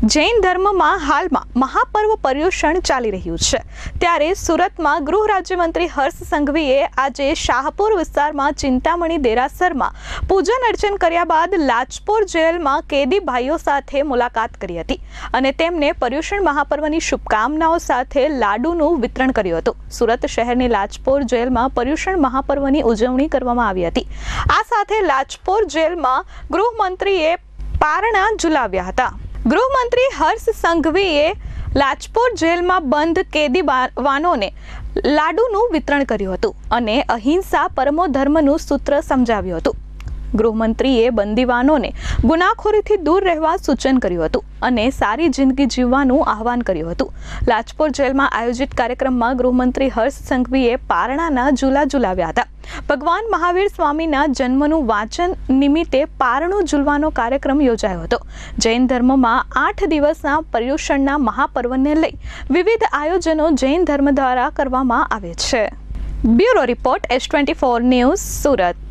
જૈન ધર્મમાં હાલમાં મહાપર્વ પર્યુષણ ચાલી રહ્યું છે ત્યારે સુરતમાં ગૃહ રાજ્યમંત્રી હર્ષ સંઘવીએ આજે શાહપુર વિસ્તારમાં ચિંતામણી દેરાસરમાં પૂજન અર્ચન કર્યા બાદ લાજપોર જેલમાં કેદી ભાઈઓ સાથે મુલાકાત કરી હતી અને તેમને પર્યુષણ મહાપર્વની શુભકામનાઓ સાથે લાડુનું વિતરણ કર્યું હતું। સુરત શહેરની લાજપોર જેલમાં પર્યુષણ મહાપર્વની ઉજવણી કરવામાં આવી હતી। આ સાથે લાજપોર જેલમાં ગૃહમંત્રીએ પારણા ઝુલાવ્યા હતા। ગૃહમંત્રી હર્ષ સંઘવીએ લાજપોર જેલમાં બંધ કેદીવાનોને લાડુનું વિતરણ કર્યું હતું અને અહિંસા પરમો ધર્મનું સૂત્ર સમજાવ્યું હતું। ગૃહમંત્રીએ બંદીવાનોને ગુનાખોરીથી દૂર રહેવા સૂચન કર્યું હતું અને સારી જિંદગી જીવવાનું આહવાન કર્યું હતું। લાજપોર જેલમાં આયોજિત કાર્યક્રમમાં ગૃહમંત્રી હર્ષ સંઘવીએ પારણાના ઝૂલા ઝુલાવ્યા હતા। ભગવાન મહાવીર સ્વામીના જન્મનું વાંચન નિમિત્તે પારણું ઝૂલવાનો કાર્યક્રમ યોજાયો હતો। જૈન ધર્મમાં 8 દિવસના પર્યુષણના મહાપર્વને લઈ વિવિધ આયોજનો જૈન ધર્મ દ્વારા કરવામાં આવે છે। Bureau report S24 news Surat.